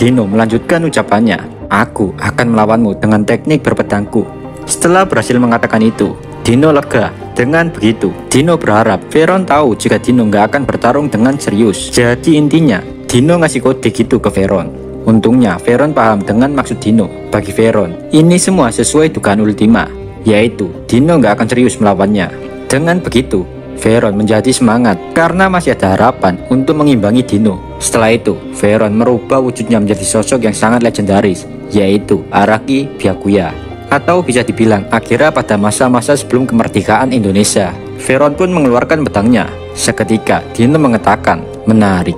Dino melanjutkan ucapannya, "Aku akan melawanmu dengan teknik berpedangku." Setelah berhasil mengatakan itu, Dino lega. Dengan begitu, Dino berharap Veron tahu jika Dino nggak akan bertarung dengan serius. Jadi intinya, Dino ngasih kode gitu ke Veron. Untungnya Veron paham dengan maksud Dino. Bagi Veron, ini semua sesuai dugaan Ultima, yaitu Dino nggak akan serius melawannya. Dengan begitu, Veron menjadi semangat karena masih ada harapan untuk mengimbangi Dino. Setelah itu, Veron merubah wujudnya menjadi sosok yang sangat legendaris, yaitu Araki Byakuya. Atau bisa dibilang Akira pada masa-masa sebelum kemerdekaan Indonesia. Veron pun mengeluarkan pedangnya. Seketika, Dino mengatakan, "Menarik.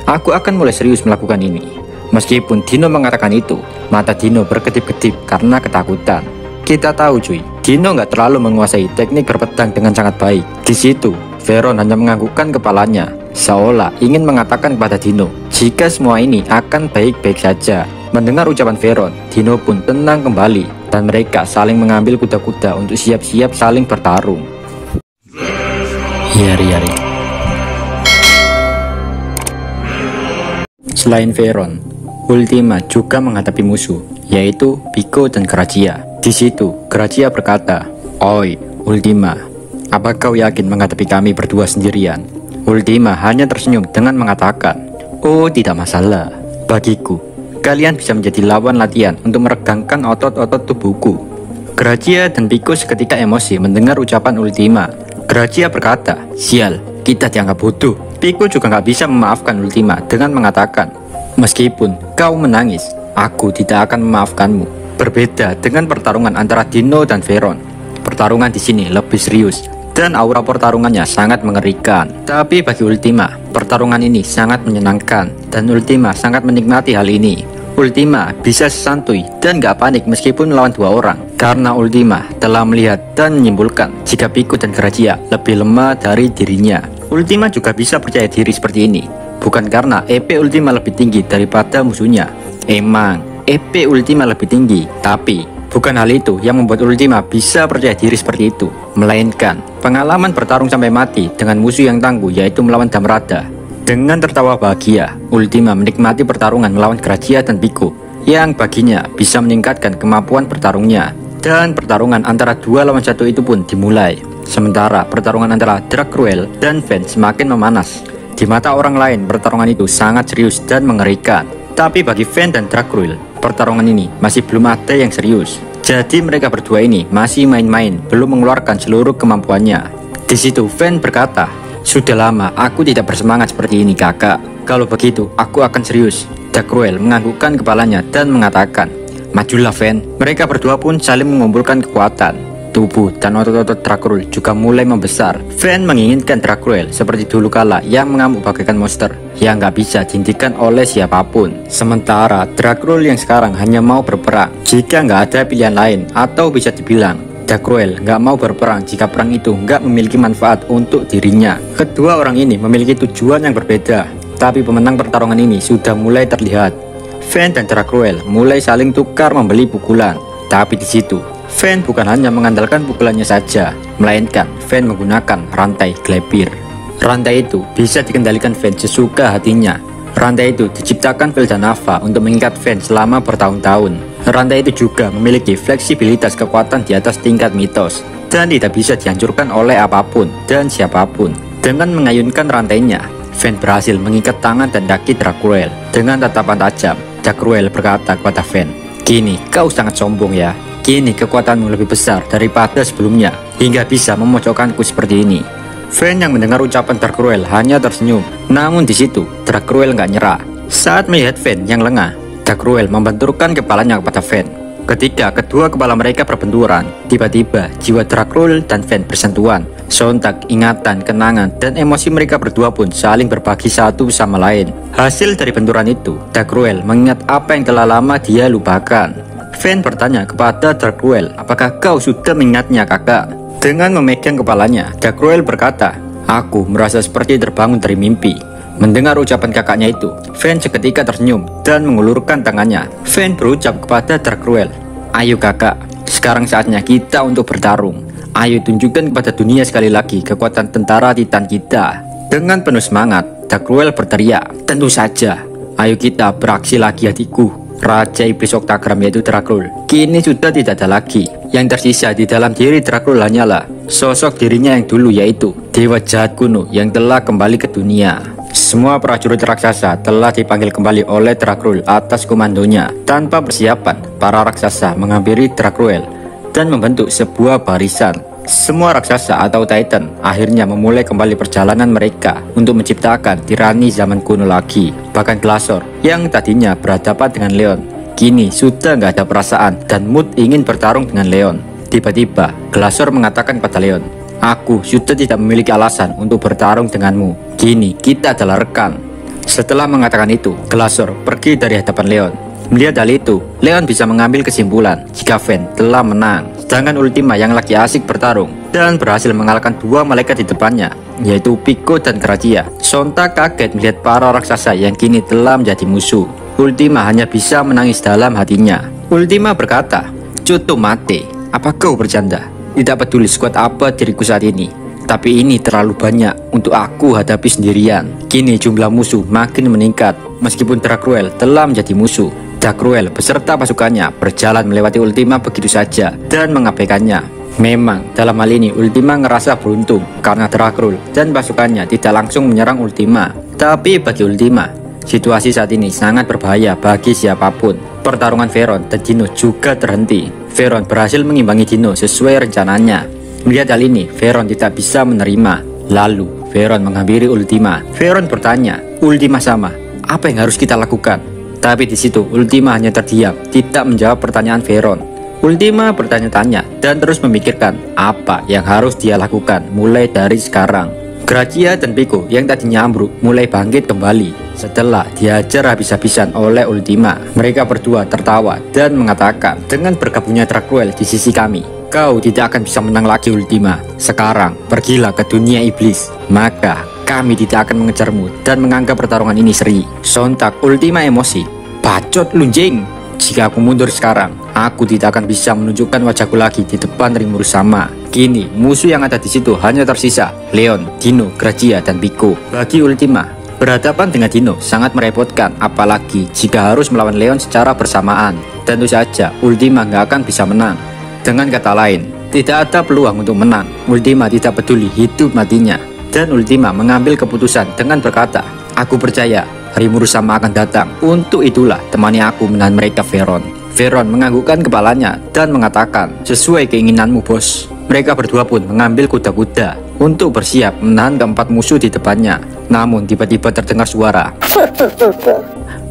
Aku akan mulai serius melakukan ini." Meskipun Dino mengatakan itu, mata Dino berkedip-kedip karena ketakutan. Kita tahu cuy, Dino nggak terlalu menguasai teknik berpedang dengan sangat baik. Di situ, Veron hanya menganggukkan kepalanya, seolah ingin mengatakan kepada Dino, jika semua ini akan baik-baik saja. Mendengar ucapan Veron, Dino pun tenang kembali, dan mereka saling mengambil kuda-kuda untuk siap-siap saling bertarung. Yari-yari. Selain Veron, Ultima juga menghadapi musuh, yaitu Pico dan Grachia. Di situ, Grachia berkata, "Oi, Ultima, apa kau yakin menghadapi kami berdua sendirian?" Ultima hanya tersenyum dengan mengatakan, "Oh, tidak masalah. Bagiku, kalian bisa menjadi lawan latihan untuk meregangkan otot-otot tubuhku." Grachia dan Pico seketika emosi mendengar ucapan Ultima. Grachia berkata, "Sial, kita dianggap bodoh." Pico juga nggak bisa memaafkan Ultima dengan mengatakan, "Meskipun kau menangis, aku tidak akan memaafkanmu." Berbeda dengan pertarungan antara Dino dan Veron, pertarungan di sini lebih serius dan aura pertarungannya sangat mengerikan. Tapi bagi Ultima, pertarungan ini sangat menyenangkan dan Ultima sangat menikmati hal ini. Ultima bisa santuy dan gak panik meskipun melawan dua orang, karena Ultima telah melihat dan menyimpulkan jika Pico dan Grachia lebih lemah dari dirinya. Ultima juga bisa percaya diri seperti ini, bukan karena EP Ultima lebih tinggi daripada musuhnya. Emang EP Ultima lebih tinggi, tapi bukan hal itu yang membuat Ultima bisa percaya diri seperti itu, melainkan pengalaman bertarung sampai mati dengan musuh yang tangguh, yaitu melawan Damrada. Dengan tertawa bahagia, Ultima menikmati pertarungan melawan Grachia dan Pico, yang baginya bisa meningkatkan kemampuan bertarungnya. Dan pertarungan antara 2 lawan 1 itu pun dimulai. Sementara pertarungan antara Dracruel dan Fen semakin memanas. Di mata orang lain, pertarungan itu sangat serius dan mengerikan. Tapi bagi Fen dan Dracruel, pertarungan ini masih belum ada yang serius. Jadi mereka berdua ini masih main-main, belum mengeluarkan seluruh kemampuannya. Di situ Fen berkata, "Sudah lama aku tidak bersemangat seperti ini, kakak. Kalau begitu, aku akan serius." Dracruel menganggukkan kepalanya dan mengatakan, "Majulah, Fen." Mereka berdua pun saling mengumpulkan kekuatan. Tubuh dan otot-otot Dracruel juga mulai membesar. Fen menginginkan Dracruel seperti dulu kala yang mengamuk bagaikan monster yang nggak bisa dihentikan oleh siapapun. Sementara Dracruel yang sekarang hanya mau berperang jika nggak ada pilihan lain, atau bisa dibilang Dracruel nggak mau berperang jika perang itu nggak memiliki manfaat untuk dirinya. Kedua orang ini memiliki tujuan yang berbeda, tapi pemenang pertarungan ini sudah mulai terlihat. Fen dan Dracruel mulai saling tukar membeli pukulan, tapi di situ Fen bukan hanya mengandalkan pukulannya saja, melainkan Fen menggunakan rantai Glepir. Rantai itu bisa dikendalikan Fen sesuka hatinya. Rantai itu diciptakan Veldanava untuk mengikat Fen selama bertahun-tahun. Rantai itu juga memiliki fleksibilitas kekuatan di atas tingkat mitos, dan tidak bisa dihancurkan oleh apapun dan siapapun. Dengan mengayunkan rantainya, Fen berhasil mengikat tangan dan kaki Dracruel. Dengan tatapan tajam, Dracruel berkata kepada Fen, "Kini kau sangat sombong ya. Kini kekuatanmu lebih besar daripada sebelumnya, hingga bisa memojokkanku seperti ini." Fen yang mendengar ucapan Dracruel hanya tersenyum. Namun di situ Dracruel nggak nyerah. Saat melihat Fen yang lengah, Dracruel membenturkan kepalanya kepada Fen. Ketika kedua kepala mereka berbenturan, tiba-tiba jiwa Dracruel dan Fen bersentuhan. Sontak ingatan, kenangan, dan emosi mereka berdua pun saling berbagi satu sama lain. Hasil dari benturan itu, Dracruel mengingat apa yang telah lama dia lupakan. Fen bertanya kepada Dracruel, "Apakah kau sudah mengingatnya, kakak?" Dengan memegang kepalanya, Dracruel berkata, "Aku merasa seperti terbangun dari mimpi." Mendengar ucapan kakaknya itu, Fen seketika tersenyum dan mengulurkan tangannya. Fen berucap kepada Dracruel, "Ayo kakak, sekarang saatnya kita untuk bertarung. Ayo tunjukkan kepada dunia sekali lagi kekuatan tentara Titan kita." Dengan penuh semangat, Dracruel berteriak, "Tentu saja, Ayo kita beraksi lagi adikku. Raja Iblis Oktagram yaitu Dracul kini sudah tidak ada lagi. Yang tersisa di dalam diri Dracul hanyalah sosok dirinya yang dulu, yaitu dewa jahat kuno yang telah kembali ke dunia. Semua prajurit raksasa telah dipanggil kembali oleh Dracul atas komandonya. Tanpa persiapan, para raksasa menghampiri Dracul dan membentuk sebuah barisan. Semua raksasa atau Titan akhirnya memulai kembali perjalanan mereka untuk menciptakan tirani zaman kuno lagi. Bahkan Glashor yang tadinya berhadapan dengan Leon kini sudah nggak ada perasaan dan mood ingin bertarung dengan Leon. Tiba-tiba Glashor mengatakan pada Leon, "Aku sudah tidak memiliki alasan untuk bertarung denganmu. Kini kita adalah rekan." Setelah mengatakan itu, Glashor pergi dari hadapan Leon. Melihat hal itu, Leon bisa mengambil kesimpulan jika Vayne telah menang. Sedangkan Ultima yang lagi asik bertarung dan berhasil mengalahkan dua malaikat di depannya, yaitu Pico dan Kracia, sontak kaget melihat para raksasa yang kini telah menjadi musuh. Ultima hanya bisa menangis dalam hatinya. Ultima berkata, "Cutu mate, apa kau bercanda? Tidak peduli sekuat apa diriku saat ini, tapi ini terlalu banyak untuk aku hadapi sendirian." Kini jumlah musuh makin meningkat. Meskipun Dracul telah menjadi musuh, Dracul beserta pasukannya berjalan melewati Ultima begitu saja dan mengabaikannya. Memang dalam hal ini Ultima ngerasa beruntung karena Dracul dan pasukannya tidak langsung menyerang Ultima. Tapi bagi Ultima, situasi saat ini sangat berbahaya bagi siapapun. Pertarungan Vayron dan Dino juga terhenti. Vayron berhasil mengimbangi Dino sesuai rencananya. Melihat hal ini, Vayron tidak bisa menerima. Lalu Vayron menghampiri Ultima. Vayron bertanya, "Ultima sama, apa yang harus kita lakukan?" Tapi di situ Ultima hanya terdiam, tidak menjawab pertanyaan Vayron. Ultima bertanya-tanya dan terus memikirkan apa yang harus dia lakukan mulai dari sekarang. Kracia dan Pico yang tadinya ambruk mulai bangkit kembali setelah dihajar habis-habisan oleh Ultima. Mereka berdua tertawa dan mengatakan, "Dengan bergabungnya Dracul di sisi kami, kau tidak akan bisa menang lagi Ultima. Sekarang pergilah ke dunia iblis, maka kami tidak akan mengejarmu dan menganggap pertarungan ini seri." Sontak Ultima emosi, "Bacot lunjing, jika aku mundur sekarang, aku tidak akan bisa menunjukkan wajahku lagi di depan Rimuru sama." Kini musuh yang ada di situ hanya tersisa Leon, Dino, Kracia, dan Pico. Bagi Ultima, berhadapan dengan Dino sangat merepotkan, apalagi jika harus melawan Leon secara bersamaan. Tentu saja Ultima nggak akan bisa menang. Dengan kata lain, tidak ada peluang untuk menang. Ultima tidak peduli hidup matinya. Dan Ultima mengambil keputusan dengan berkata, "Aku percaya Rimuru sama akan datang. Untuk itulah temani aku menahan mereka, Vayron." Vayron menganggukkan kepalanya dan mengatakan, "Sesuai keinginanmu, bos." Mereka berdua pun mengambil kuda-kuda untuk bersiap menahan keempat musuh di depannya. Namun tiba-tiba terdengar suara,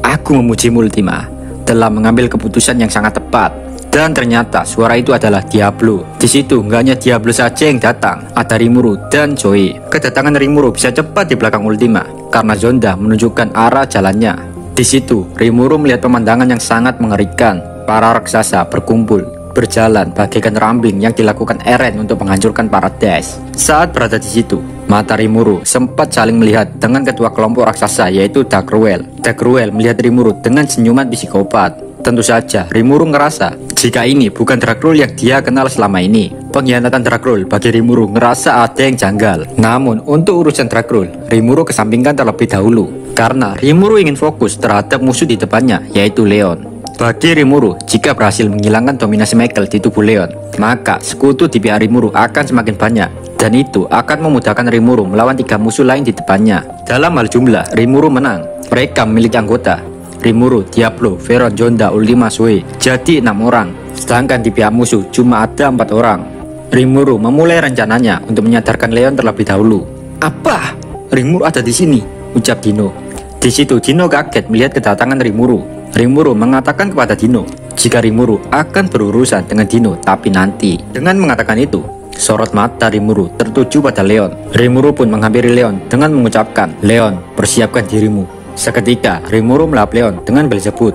"Aku memujimu Ultima, telah mengambil keputusan yang sangat tepat." Dan ternyata suara itu adalah Diablo. Di situ nggak hanya Diablo saja yang datang, ada Rimuru dan Zoe. Kedatangan Rimuru bisa cepat di belakang Ultima karena Zonda menunjukkan arah jalannya. Di situ Rimuru melihat pemandangan yang sangat mengerikan. Para raksasa berkumpul, berjalan bagaikan rambling yang dilakukan Eren untuk menghancurkan Paradise. Saat berada di situ, mata Rimuru sempat saling melihat dengan ketua kelompok raksasa yaitu Dracul. Dracul melihat Rimuru dengan senyuman psikopat. Tentu saja Rimuru ngerasa jika ini bukan Dracul yang dia kenal selama ini. Pengkhianatan Dracul bagi Rimuru ngerasa ada yang janggal. Namun untuk urusan Dracul, Rimuru kesampingkan terlebih dahulu karena Rimuru ingin fokus terhadap musuh di depannya yaitu Leon. Bagi Rimuru, jika berhasil menghilangkan dominasi Michael di tubuh Leon, maka sekutu di pihak Rimuru akan semakin banyak, dan itu akan memudahkan Rimuru melawan 3 musuh lain di depannya. Dalam hal jumlah, Rimuru menang. Mereka memiliki anggota Rimuru, Diablo, Vayron, Zonda, Ultima, Zoe, jadi 6 orang. Sedangkan di pihak musuh cuma ada 4 orang. Rimuru memulai rencananya untuk menyadarkan Leon terlebih dahulu. "Apa? Rimuru ada di sini?" ucap Dino. Di situ Dino kaget melihat kedatangan Rimuru. Rimuru mengatakan kepada Dino jika Rimuru akan berurusan dengan Dino, tapi nanti. Dengan mengatakan itu, sorot mata Rimuru tertuju pada Leon. Rimuru pun menghampiri Leon dengan mengucapkan, "Leon, persiapkan dirimu." Seketika Rimuru melahap Leon dengan Belzebub.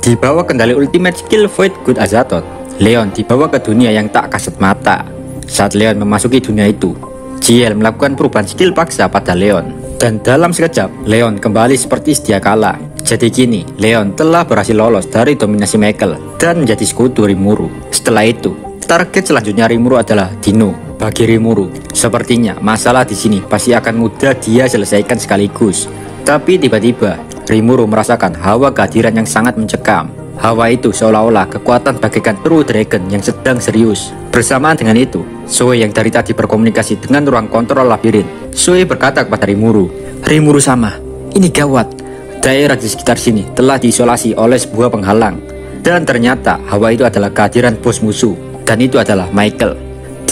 Di bawah kendali ultimate skill Void Good Azathoth, Leon dibawa ke dunia yang tak kasat mata. Saat Leon memasuki dunia itu, Ciel melakukan perubahan skill paksa pada Leon. Dan dalam sekejap, Leon kembali seperti sedia kala. Jadi kini, Leon telah berhasil lolos dari dominasi Michael dan menjadi sekutu Rimuru. Setelah itu, target selanjutnya Rimuru adalah Dino. Bagi Rimuru, sepertinya masalah di sini pasti akan mudah dia selesaikan sekaligus. Tapi tiba-tiba, Rimuru merasakan hawa kehadiran yang sangat mencekam. Hawa itu seolah-olah kekuatan bagaikan True Dragon yang sedang serius. Bersamaan dengan itu, Zoe yang dari tadi berkomunikasi dengan ruang kontrol labirin. Zoe berkata kepada Rimuru, "Rimuru sama, ini gawat. Daerah di sekitar sini telah diisolasi oleh sebuah penghalang. Dan ternyata hawa itu adalah kehadiran bos musuh. Dan itu adalah Michael."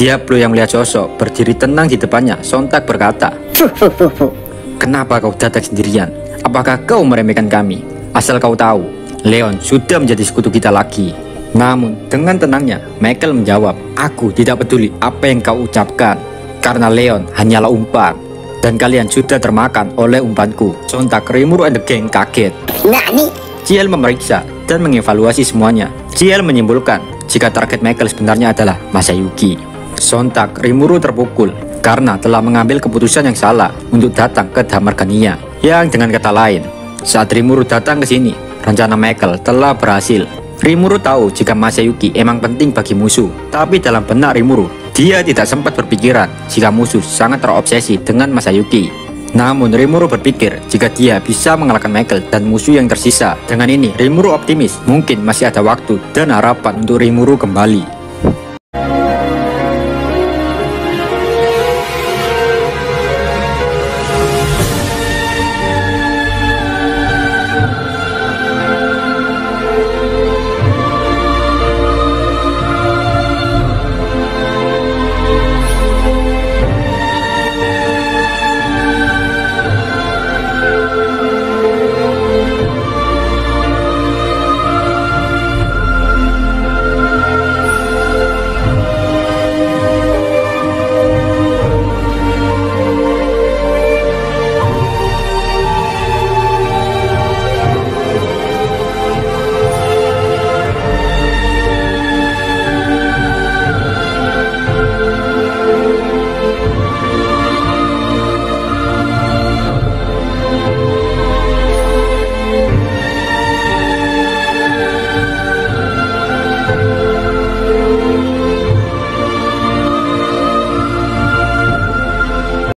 Diablo yang melihat sosok berdiri tenang di depannya sontak berkata, "Kenapa kau datang sendirian? Apakah kau meremehkan kami? Asal kau tahu, Leon sudah menjadi sekutu kita lagi." Namun dengan tenangnya Michael menjawab, "Aku tidak peduli apa yang kau ucapkan, karena Leon hanyalah umpan. Dan kalian sudah termakan oleh umpanku." Sontak Rimuru and the Gang kaget. JL memeriksa dan mengevaluasi semuanya. JL menyimpulkan jika target Michael sebenarnya adalah Masayuki. Sontak Rimuru terpukul karena telah mengambil keputusan yang salah untuk datang ke Damargania. Yang dengan kata lain, saat Rimuru datang ke sini, rencana Michael telah berhasil. Rimuru tahu jika Masayuki emang penting bagi musuh, tapi dalam benak Rimuru, dia tidak sempat berpikiran jika musuh sangat terobsesi dengan Masayuki. Namun Rimuru berpikir jika dia bisa mengalahkan Michael dan musuh yang tersisa. Dengan ini Rimuru optimis mungkin masih ada waktu dan harapan untuk Rimuru kembali.